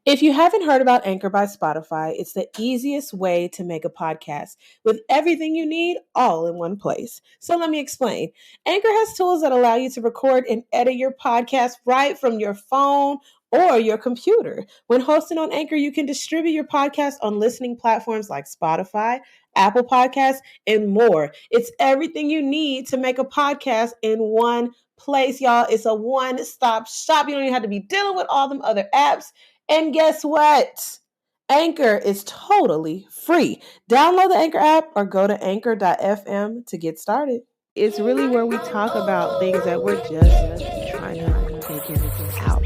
If you haven't heard about Anchor by Spotify, it's the easiest way to make a podcast with everything you need all in one place. So let me explain. Anchor has tools that allow you to record and edit your podcast right from your phone or your computer. When hosting on Anchor, you can distribute your podcast on listening platforms like Spotify, Apple Podcasts, and more. It's everything you need to make a podcast in one place, y'all. It's a one-stop shop. You don't even have to be dealing with all them other apps. And guess what? Anchor is totally free. Download the Anchor app or go to anchor.fm to get started. It's really where we talk about things that we're just trying to figure out.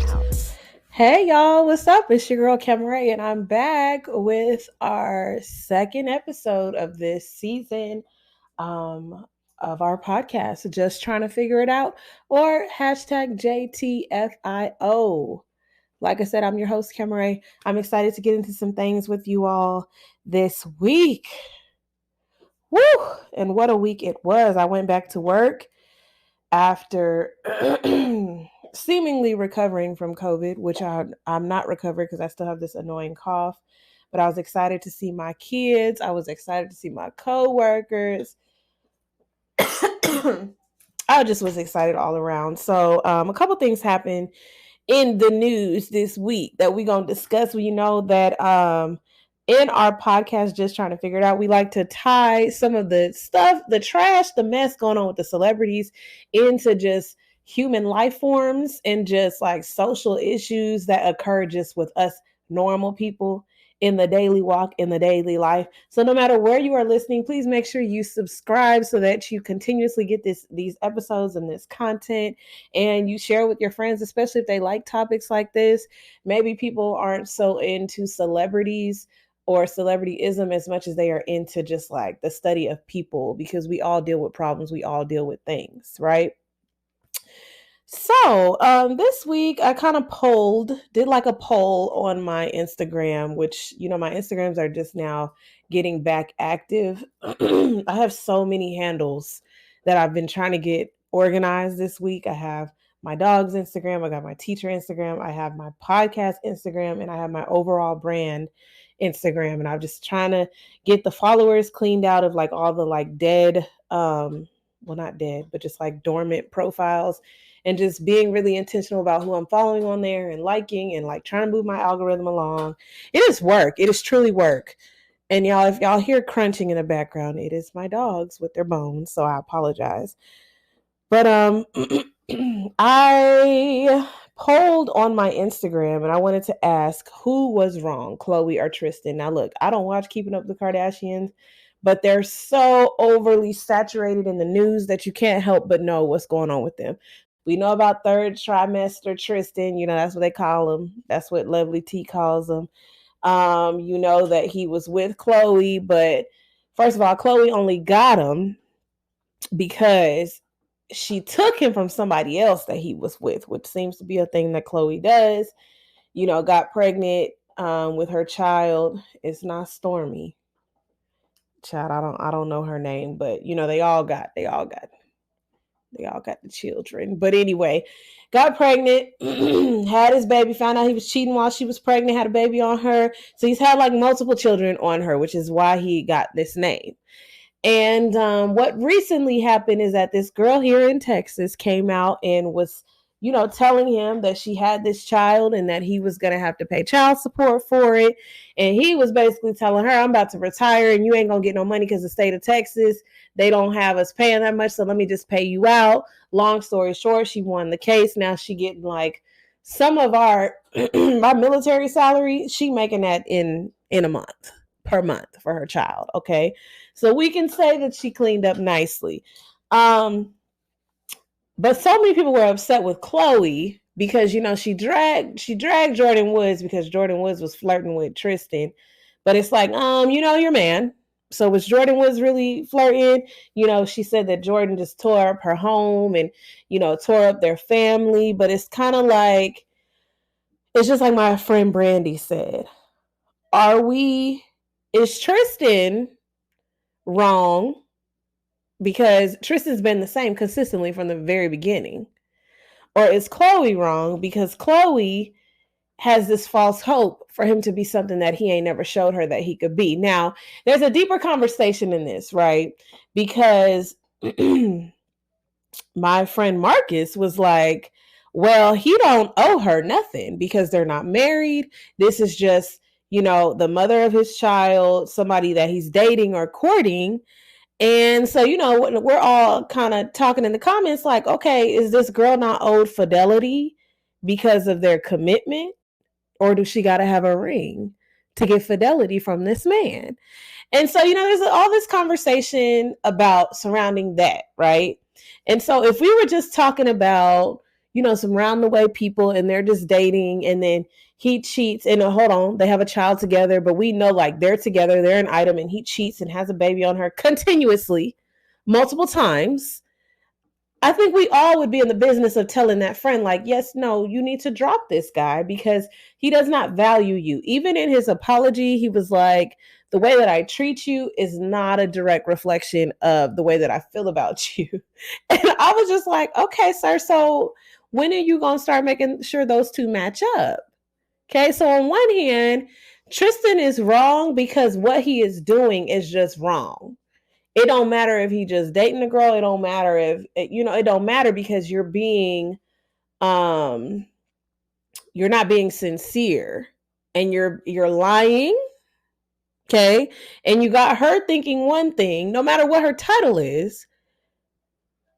Hey, y'all. What's up? It's your girl, Kamaray, and I'm back with our second episode of this season of our podcast, Just Trying to Figure It Out, or hashtag JTFIO. Like I said, I'm your host, Kamaray. I'm excited to get into some things with you all this week. Woo! And what a week it was. I went back to work after seemingly recovering from COVID, which I'm not recovered because I still have this annoying cough. But I was excited to see my kids. I was excited to see my coworkers. I just was excited all around. So a couple things happened in the news this week that we're going to discuss. You know that in our podcast, Just Trying to Figure It Out, we like to tie some of the stuff, the trash, the mess going on with the celebrities into just human life forms and just like social issues that occur just with us normal people in the daily walk, in the daily life. So no matter where you are listening, please make sure you subscribe so that you continuously get these episodes and this content, and you share with your friends, especially if they like topics like this. Maybe people aren't so into celebrities or celebrityism as much as they are into just like the study of people, because we all deal with problems. We all deal with things, right? So this week I kind of did like a poll on my Instagram, which, you know, my Instagrams are just now getting back active. I have so many handles that I've been trying to get organized this week. I have my dog's Instagram, I got my teacher Instagram, I have my podcast Instagram, and I have my overall brand Instagram. And I'm just trying to get the followers cleaned out of like all the like dead, well, not dead, but just like dormant profiles, and just being really intentional about who I'm following on there and liking and like trying to move my algorithm along. It is work. It is truly work. And y'all, if y'all hear crunching in the background, it is my dogs with their bones. So I apologize. But I polled on my Instagram and I wanted to ask who was wrong, Khloe or Tristan. Now look, I don't watch Keeping Up with the Kardashians, but they're so overly saturated in the news that you can't help but know what's going on with them. We know about third trimester Tristan. You know, that's what they call him. That's what Lovely T calls him. You know that he was with Khloe, but first of all, Khloe only got him because she took him from somebody else that he was with, which seems to be a thing that Khloe does. You know, got pregnant with her child. It's not Stormy. Child, I don't know her name, but you know, they all got the children. But anyway, got pregnant, had his baby, found out he was cheating while she was pregnant, had a baby on her. So he's had like multiple children on her, which is why he got this name. And what recently happened is that this girl here in Texas came out and was, you know, telling him that she had this child and that he was going to have to pay child support for it. And he was basically telling her, I'm about to retire and you ain't going to get no money because the state of Texas, they don't have us paying that much. So let me just pay you out. Long story short, she won the case. Now she getting like some of our military salary. She making that in a month, per month for her child. Okay. So we can say that she cleaned up nicely. But so many people were upset with Khloe because, you know, she dragged Jordan Woods because Jordan Woods was flirting with Tristan. But it's like, you know, your man. So was Jordan Woods really flirting? You know, she said that Jordan just tore up her home and, you know, tore up their family. But it's kind of like, it's just like my friend Brandy said. Is Tristan wrong? Because Tristan's been the same consistently from the very beginning. Or is Khloe wrong? Because Khloe has this false hope for him to be something that he ain't never showed her that he could be. Now, there's a deeper conversation in this, right? Because my friend Marcus was like, well, he don't owe her nothing because they're not married. This is just, the mother of his child, somebody that he's dating or courting. And so, we're all kind of talking in the comments like, okay, is this girl not owed fidelity because of their commitment? Or do she got to have a ring to get fidelity from this man? And so, there's all this conversation about surrounding that, right? And so if we were just talking about, some round the way people and they're just dating and then he cheats and hold on, they have a child together, but we know like they're together, they're an item and he cheats and has a baby on her continuously multiple times. I think we all would be in the business of telling that friend, like, yes, no, you need to drop this guy because he does not value you. Even in his apology, he was like, the way that I treat you is not a direct reflection of the way that I feel about you. And I was just like, okay, sir, so when are you going to start making sure those two match up? Okay, so on one hand, Tristan is wrong because what he is doing is just wrong. It don't matter if he just dating a girl. It don't matter if, it don't matter because you're not being sincere and you're lying. Okay. And you got her thinking one thing, no matter what her title is,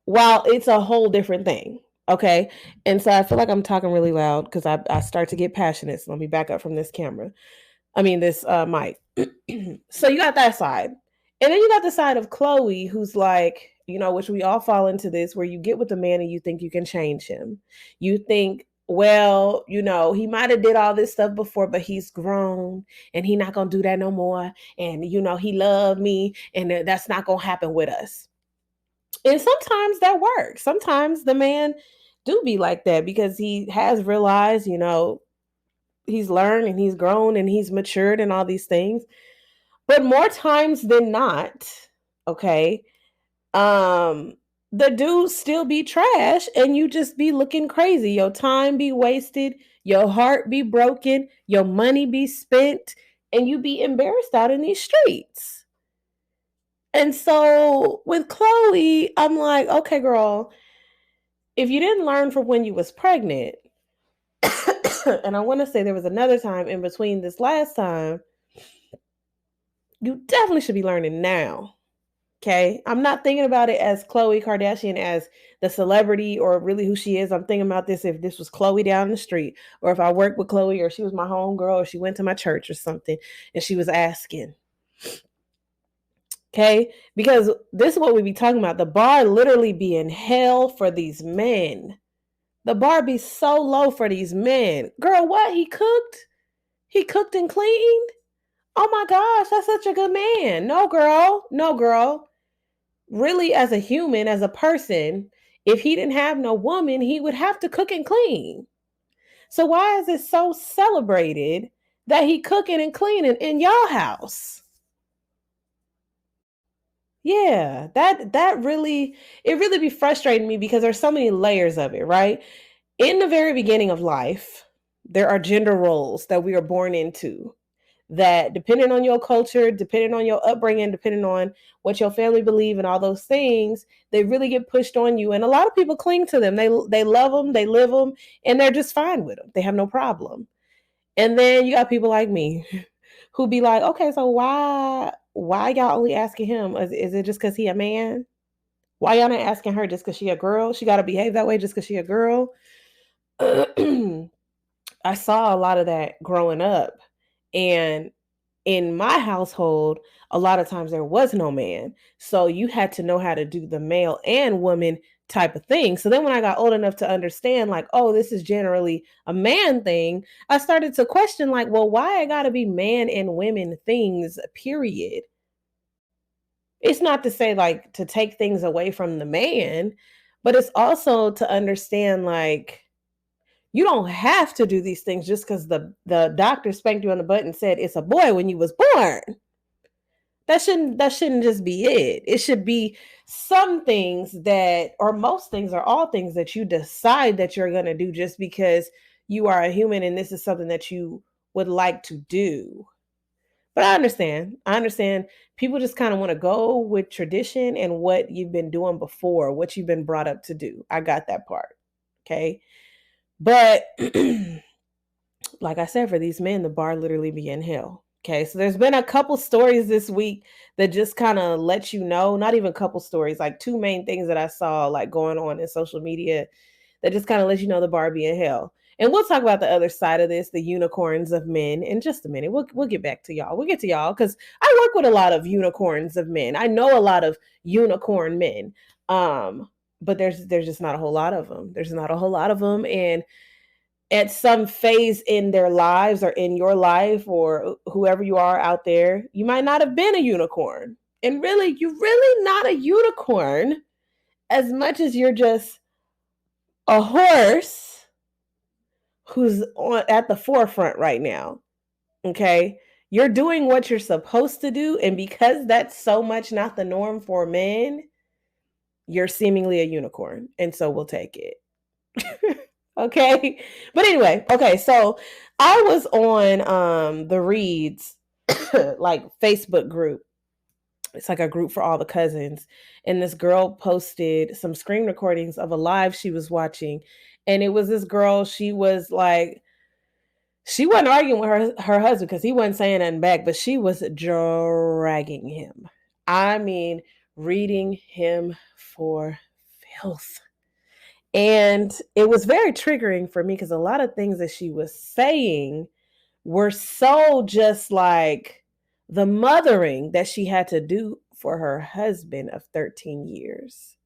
while it's a whole different thing. Okay. And so I feel like I'm talking really loud because I start to get passionate. So let me back up from this this mic. So you got that side. And then you got the side of Khloe, who's like, which we all fall into this, where you get with a man and you think you can change him. You think, well, he might have did all this stuff before, but he's grown and he not going to do that no more. And, he loved me and that's not going to happen with us. And sometimes that works. Sometimes the man do be like that because he has realized, he's learned and he's grown and he's matured and all these things. But more times than not, okay, the dudes still be trash and you just be looking crazy. Your time be wasted, your heart be broken, your money be spent, and you be embarrassed out in these streets. And so with Khloe, I'm like, okay, girl, if you didn't learn from when you was pregnant, and I want to say there was another time in between this last time, you definitely should be learning now. Okay. I'm not thinking about it as Khloe Kardashian as the celebrity or really who she is. I'm thinking about this if this was Khloe down the street or if I worked with Khloe or she was my homegirl or she went to my church or something and she was asking. Okay. Because this is what we be talking about. The bar literally be in hell for these men. The bar be so low for these men. Girl, what? He cooked? He cooked and cleaned? Oh my gosh, that's such a good man. No, girl. No, girl. Really, as a human, as a person, if he didn't have no woman, he would have to cook and clean. So why is it so celebrated that he cooking and cleaning in y'all house? Yeah, that really, it really be frustrating me because there's so many layers of it, right? In the very beginning of life, there are gender roles that we are born into that depending on your culture, depending on your upbringing, depending on what your family believe and all those things, they really get pushed on you. And a lot of people cling to them. They love them, they live them, and they're just fine with them. They have no problem. And then you got people like me who be like, okay, so why y'all only asking him? Is it just because he a man? Why y'all not asking her just because she a girl? She got to behave that way just because she a girl? I saw a lot of that growing up. And in my household, a lot of times there was no man. So you had to know how to do the male and woman type of thing. So then when I got old enough to understand, like, oh, this is generally a man thing, I started to question, like, well, why I gotta be man and women things, period. It's not to say like to take things away from the man, but it's also to understand like you don't have to do these things just because the doctor spanked you on the butt and said it's a boy when you was born. That shouldn't just be it. It should be some things that, or most things, or all things that you decide that you're gonna do just because you are a human and this is something that you would like to do. But I understand. I understand people just kind of want to go with tradition and what you've been doing before, what you've been brought up to do. I got that part. Okay. But like I said, for these men, the bar literally be in hell. Okay. So there's been a couple stories this week that just kind of let you know, not even a couple stories, like two main things that I saw like going on in social media that just kind of lets you know the bar be in hell. And we'll talk about the other side of this, the unicorns of men, in just a minute. We'll get back to y'all. We'll get to y'all because I work with a lot of unicorns of men. I know a lot of unicorn men, but there's just not a whole lot of them. There's not a whole lot of them, and at some phase in their lives or in your life or whoever you are out there, you might not have been a unicorn. And really, you're really not a unicorn as much as you're just a horse who's at the forefront right now. Okay. You're doing what you're supposed to do. And because that's so much not the norm for men, you're seemingly a unicorn. And so we'll take it. Okay. But anyway, okay. So I was on the Reads like Facebook group. It's like a group for all the cousins. And this girl posted some screen recordings of a live she was watching. And it was this girl, she was like, she wasn't arguing with her husband because he wasn't saying nothing back, but she was dragging him. I mean, reading him for filth. And it was very triggering for me because a lot of things that she was saying were so just like the mothering that she had to do for her husband of 13 years.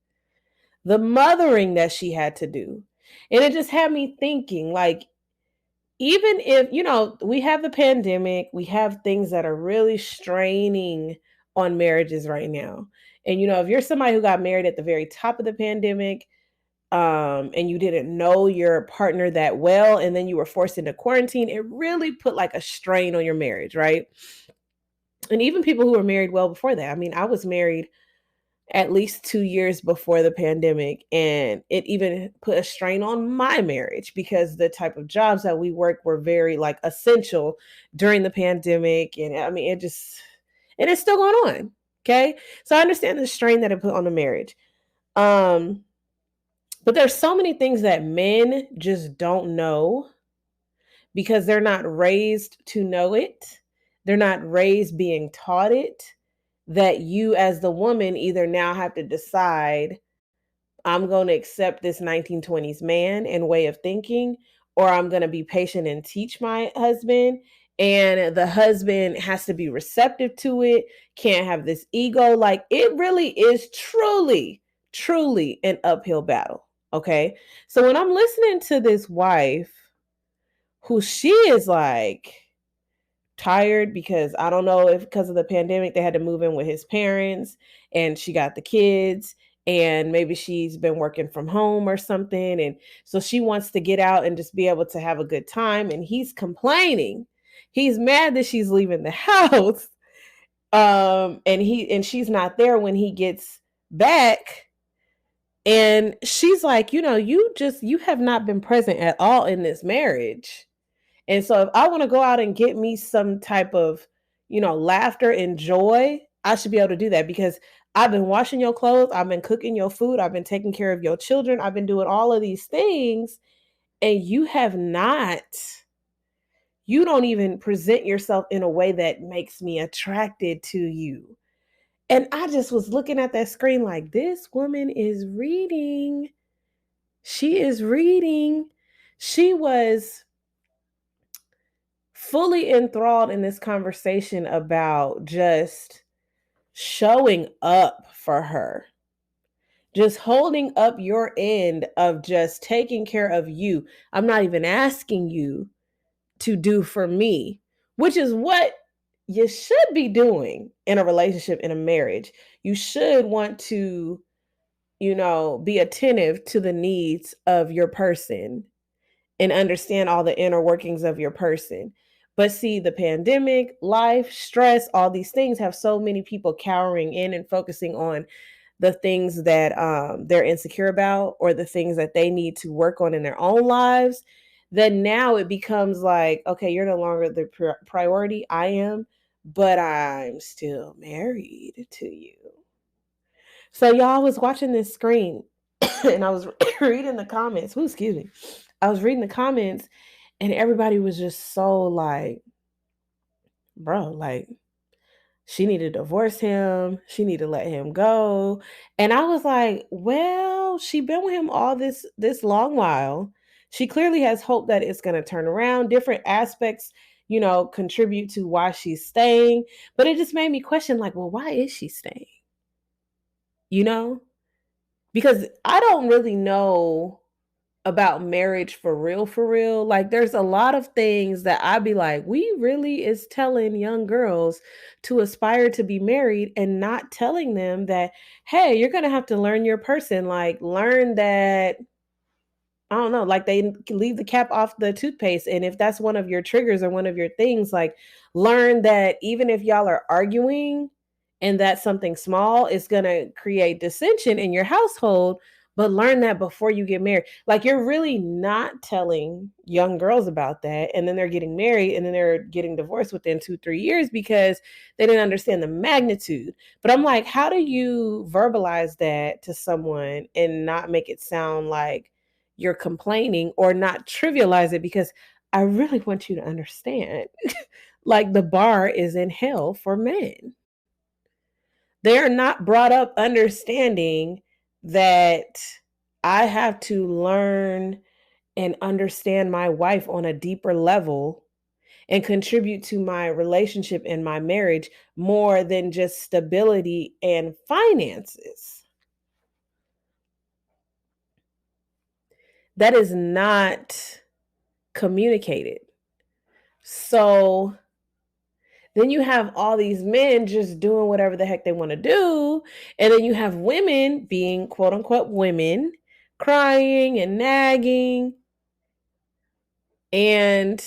The mothering that she had to do. And it just had me thinking, like, even if, we have the pandemic, we have things that are really straining on marriages right now. And, if you're somebody who got married at the very top of the pandemic, and you didn't know your partner that well, and then you were forced into quarantine, it really put like a strain on your marriage, right? And even people who were married well before that. I mean, I was married at least 2 years before the pandemic, and it even put a strain on my marriage because the type of jobs that we worked were very like essential during the pandemic. And I mean, and it's still going on. Okay. So I understand the strain that it put on the marriage. But there's so many things that men just don't know because they're not raised to know it. They're not raised being taught it, that you as the woman either now have to decide, I'm going to accept this 1920s man and way of thinking, or I'm going to be patient and teach my husband. And the husband has to be receptive to it, can't have this ego. Like, it really is truly, truly an uphill battle. Okay. So when I'm listening to this wife who she is like tired because I don't know if because of the pandemic they had to move in with his parents and she got the kids and maybe she's been working from home or something, and so she wants to get out and just be able to have a good time, and he's complaining. He's mad that she's leaving the house, and she's not there when he gets back. And she's like, you have not been present at all in this marriage. And so if I want to go out and get me some type of, laughter and joy, I should be able to do that because I've been washing your clothes, I've been cooking your food, I've been taking care of your children, I've been doing all of these things, and you have not. You don't even present yourself in a way that makes me attracted to you. And I just was looking at that screen like, this woman is reading. She is reading. She was fully enthralled in this conversation about just showing up for her, just holding up your end of just taking care of you. I'm not even asking you to do for me, which is what you should be doing in a relationship, in a marriage. You should want to, be attentive to the needs of your person and understand all the inner workings of your person. But see, the pandemic, life, stress, all these things have so many people cowering in and focusing on the things that they're insecure about or the things that they need to work on in their own lives, then now it becomes like, okay, you're no longer the priority. I am, but I'm still married to you. So y'all, was watching this screen and I was reading the comments. Ooh, excuse me. I was reading the comments and everybody was just so like, bro, like she need to divorce him. She need to let him go. And I was like, well, she been with him all this long while. She clearly has hope that it's going to turn around. Different aspects, contribute to why she's staying. But it just made me question, like, well, why is she staying? You know? Because I don't really know about marriage for real, for real. Like there's a lot of things that I'd be like, we really is telling young girls to aspire to be married and not telling them that, hey, you're gonna have to learn your person. Like learn that, I don't know, like they leave the cap off the toothpaste. And if that's one of your triggers or one of your things, like learn that even if y'all are arguing and that's something small, it's going to create dissension in your household. But learn that before you get married. Like you're really not telling young girls about that. And then they're getting married and then they're getting divorced within 2-3 years because they didn't understand the magnitude. But I'm like, how do you verbalize that to someone and not make it sound like you're complaining or not trivialize it? Because I really want you to understand like the bar is in hell for men. They are not brought up understanding that I have to learn and understand my wife on a deeper level and contribute to my relationship and my marriage more than just stability and finances. That is not communicated. So then you have all these men just doing whatever the heck they want to do. And then you have women being quote unquote women, crying and nagging. And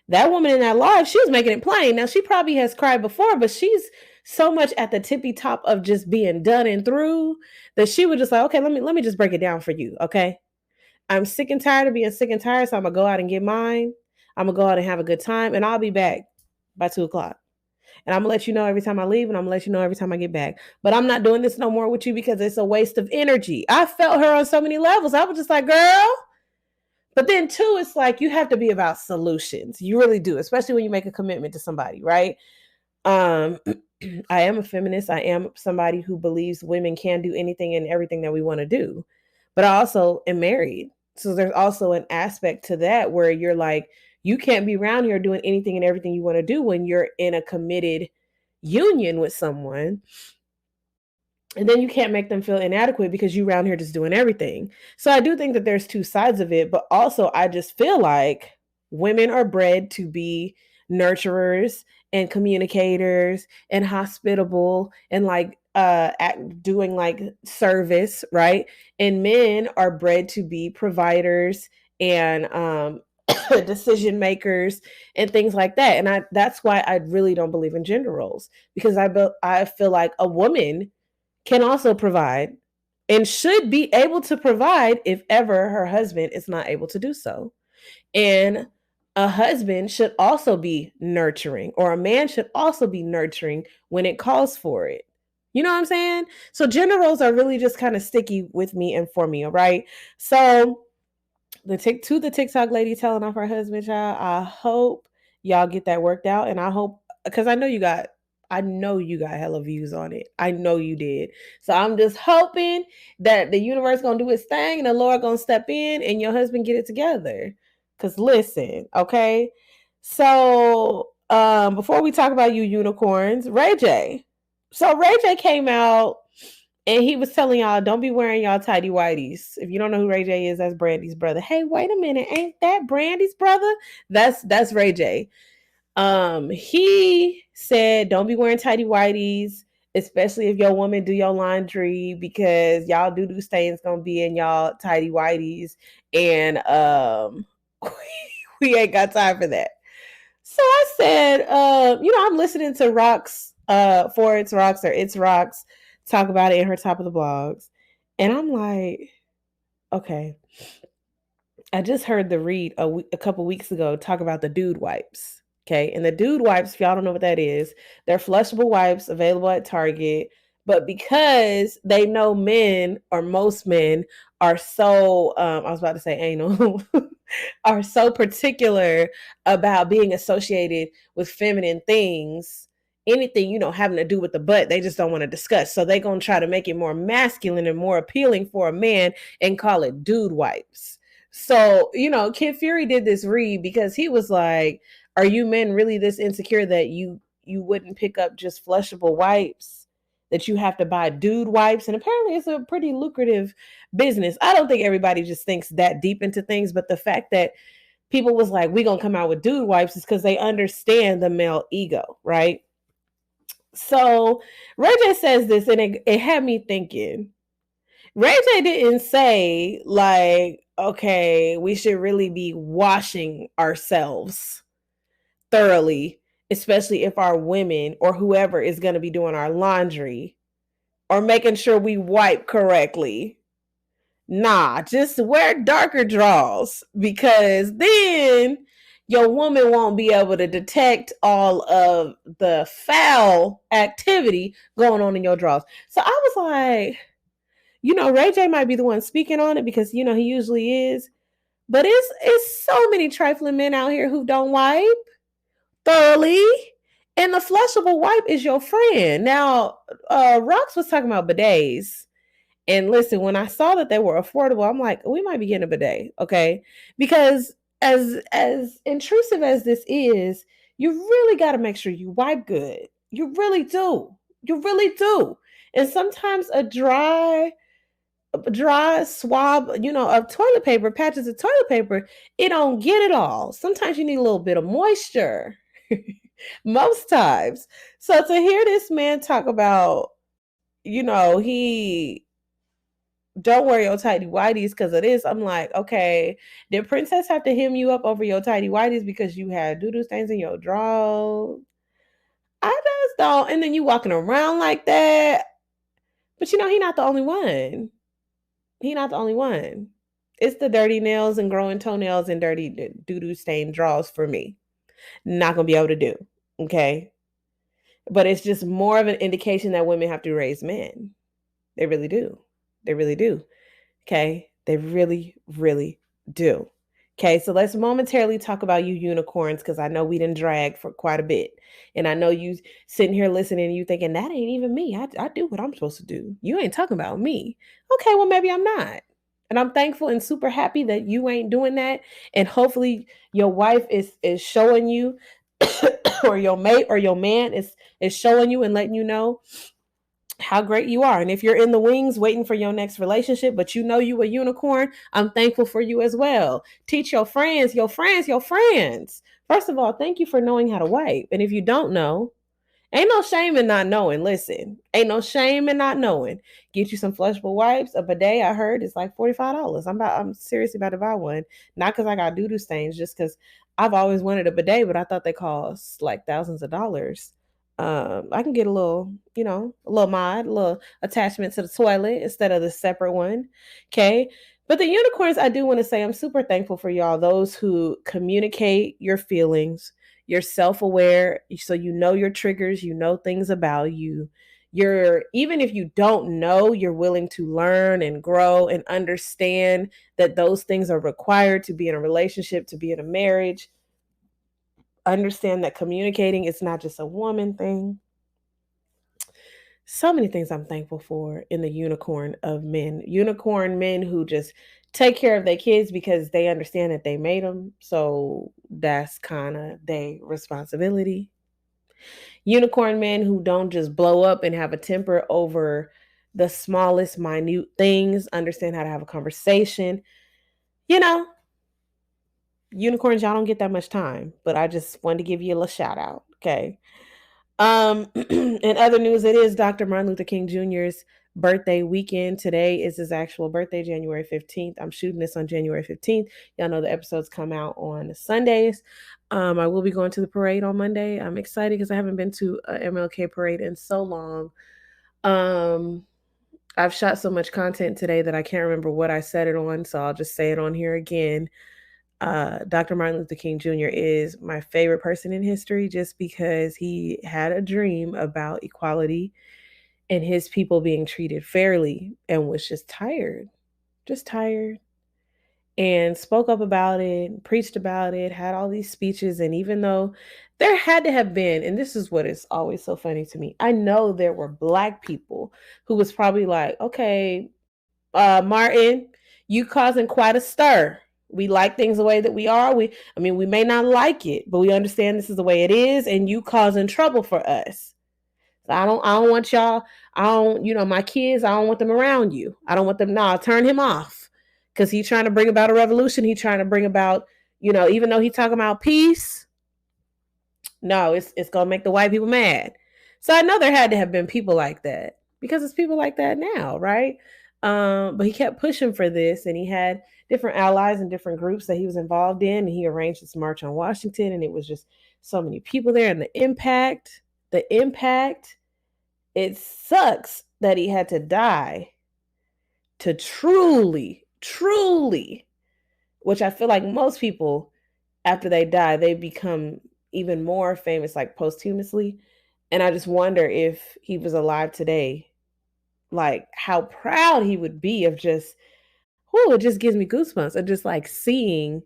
that woman in that live, she was making it plain. Now, she probably has cried before, but she's so much at the tippy top of just being done and through that she was just like, okay, let me just break it down for you. Okay. I'm sick and tired of being sick and tired. So I'm going to go out and get mine. I'm going to go out and have a good time. And I'll be back by 2:00. And I'm gonna let you know every time I leave, and I'm gonna let you know every time I get back. But I'm not doing this no more with you because it's a waste of energy. I felt her on so many levels. I was just like, girl. But then too, it's like you have to be about solutions. You really do, especially when you make a commitment to somebody, right? I am a feminist. I am somebody who believes women can do anything and everything that we want to do. But I also am married. So there's also an aspect to that where you're like, you can't be around here doing anything and everything you want to do when you're in a committed union with someone. And then you can't make them feel inadequate because you around here just doing everything. So I do think that there's two sides of it, but also I just feel like women are bred to be nurturers and communicators and hospitable and like doing like service, right? And men are bred to be providers and decision makers and things like that. And that's why I really don't believe in gender roles, because I feel like a woman can also provide and should be able to provide if ever her husband is not able to do so. And a husband should also be nurturing, or a man should also be nurturing when it calls for it. You know what I'm saying? So gender roles are really just kind of sticky with me and for me, all right? So the TikTok lady telling off her husband, child, I hope y'all get that worked out. And I hope, because I know you got hella views on it. I know you did. So I'm just hoping that the universe gonna do its thing and the Lord gonna step in and your husband get it together. Cause listen, okay. So before we talk about you unicorns, Ray J. So Ray J came out and he was telling y'all, don't be wearing y'all tidy whities. If you don't know who Ray J is, that's Brandy's brother. Hey, wait a minute, ain't that Brandy's brother? That's Ray J. He said, don't be wearing tidy whities, especially if your woman do your laundry, because y'all doo-doo stains gonna be in y'all tidy whities, and we ain't got time for that. So I said, I'm listening to Rocks, for It's Rocks or It's Rocks, talk about it in her top of the blogs. And I'm like, okay. I just heard the read a couple weeks ago talk about the dude wipes. Okay. And the dude wipes, if y'all don't know what that is, they're flushable wipes available at Target. But because they know men or most men are so, I was about to say anal, are so particular about being associated with feminine things, anything, having to do with the butt, they just don't want to discuss. So they're going to try to make it more masculine and more appealing for a man and call it dude wipes. So, Kid Fury did this read because he was like, are you men really this insecure that you wouldn't pick up just flushable wipes? That you have to buy dude wipes? And apparently it's a pretty lucrative business. I don't think everybody just thinks that deep into things, but the fact that people was like, we're gonna come out with dude wipes is because they understand the male ego, right? So Ray J says this, and it had me thinking. Ray J didn't say, like, okay, we should really be washing ourselves thoroughly, especially if our women or whoever is going to be doing our laundry, or making sure we wipe correctly. Nah, just wear darker draws, because then your woman won't be able to detect all of the foul activity going on in your drawers. So I was like, Ray J might be the one speaking on it because, he usually is. But it's so many trifling men out here who don't wipe thoroughly. And the flushable wipe is your friend. Now, Rox was talking about bidets. And listen, when I saw that they were affordable, I'm like, we might be getting a bidet, okay? Because as intrusive as this is, you really got to make sure you wipe good. You really do. You really do. And sometimes a dry swab, of toilet paper, patches of toilet paper, it don't get it all. Sometimes you need a little bit of moisture. Most times. So to hear this man talk about, he don't wear your tidy whities because of this, I'm like, okay, did Princess have to hem you up over your tidy whities because you had doo-doo stains in your drawers? I just don't. And then you walking around like that. But he not the only one. He not the only one. It's the dirty nails and growing toenails and dirty doo-doo stained drawers for me. Not gonna be able to do. Okay. But it's just more of an indication that women have to raise men. They really do. They really do. Okay. They really, really do. Okay. So let's momentarily talk about you unicorns, because I know we didn't drag for quite a bit. And I know you sitting here listening and you thinking, that ain't even me. I do what I'm supposed to do. You ain't talking about me. Okay. Well, maybe I'm not. And I'm thankful and super happy that you ain't doing that. And hopefully your wife is showing you or your mate or your man is showing you and letting you know how great you are. And if you're in the wings waiting for your next relationship, but you a unicorn, I'm thankful for you as well. Teach your friends, your friends, your friends. First of all, thank you for knowing how to wipe. And if you don't know, ain't no shame in not knowing. Listen, ain't no shame in not knowing. Get you some flushable wipes. A bidet, I heard, is like $45. I'm seriously about to buy one. Not because I got doo-doo stains, just because I've always wanted a bidet, but I thought they cost like thousands of dollars. I can get a little, a little mod, a little attachment to the toilet instead of the separate one. Okay. But the unicorns, I do want to say I'm super thankful for y'all, those who communicate your feelings. You're self-aware, so you know your triggers, you know things about you. You're, even if you don't know, you're willing to learn and grow and understand that those things are required to be in a relationship, to be in a marriage. Understand that communicating is not just a woman thing. So many things I'm thankful for in the unicorn of men. Unicorn men who just take care of their kids because they understand that they made them. So that's kind of their responsibility. Unicorn men who don't just blow up and have a temper over the smallest, minute things, understand how to have a conversation. Unicorns, y'all don't get that much time, but I just wanted to give you a little shout out. Okay. In other news, it is Dr. Martin Luther King Jr.'s birthday weekend. Today is his actual birthday, January 15th. I'm shooting this on January 15th. Y'all know the episodes come out on Sundays. I will be going to the parade on Monday. I'm excited because I haven't been to a MLK parade in so long. I've shot so much content today that I can't remember what I said it on, so I'll just say it on here again. Dr. Martin Luther King Jr. is my favorite person in history just because he had a dream about equality and his people being treated fairly and was just tired, and spoke up about it, preached about it, had all these speeches. And even though there had to have been, and this is what is always so funny to me, I know there were Black people who was probably like, okay, Martin, you causing quite a stir. We like things the way that we are. We may not like it, but we understand this is the way it is, and you causing trouble for us. I don't want y'all. I don't, my kids, I don't want them around you. I don't want them. Nah, turn him off. Because he's trying to bring about a revolution. He's trying to bring about, even though he's talking about peace, no, it's gonna make the white people mad. So I know there had to have been people like that because it's people like that now, right? But he kept pushing for this, and he had different allies and different groups that he was involved in, and he arranged this march on Washington, and it was just so many people there, and the impact. It sucks that he had to die to truly, which I feel like most people, after they die, they become even more famous, like posthumously. And I just wonder if he was alive today, like how proud he would be of just, it just gives me goosebumps of just like seeing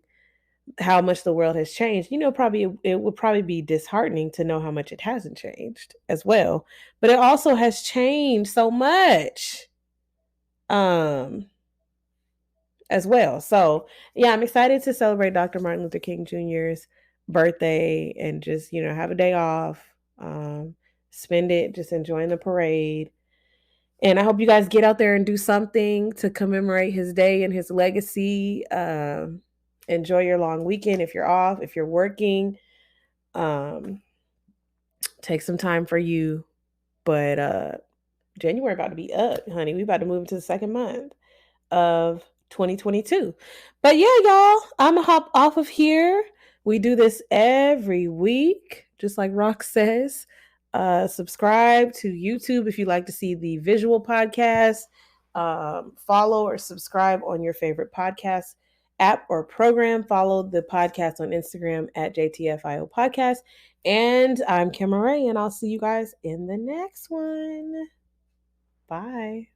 how much the world has changed. Probably it would probably be disheartening to know how much it hasn't changed as well. But it also has changed so much um as well. So yeah, I'm excited to celebrate Dr. Martin Luther King Jr.'s birthday and just, have a day off. Spend it just enjoying the parade. And I hope you guys get out there and do something to commemorate his day and his legacy. Enjoy your long weekend if you're off, if you're working. Take some time for you. But January about to be up, honey. We about to move into the second month of 2022. But yeah, y'all, I'm gonna hop off of here. We do this every week, just like Rock says. Subscribe to YouTube if you like to see the visual podcast. Follow or subscribe on your favorite podcast app or program. Follow the podcast on Instagram at JTFIO Podcast. And I'm Kim Ray, and I'll see you guys in the next one. Bye.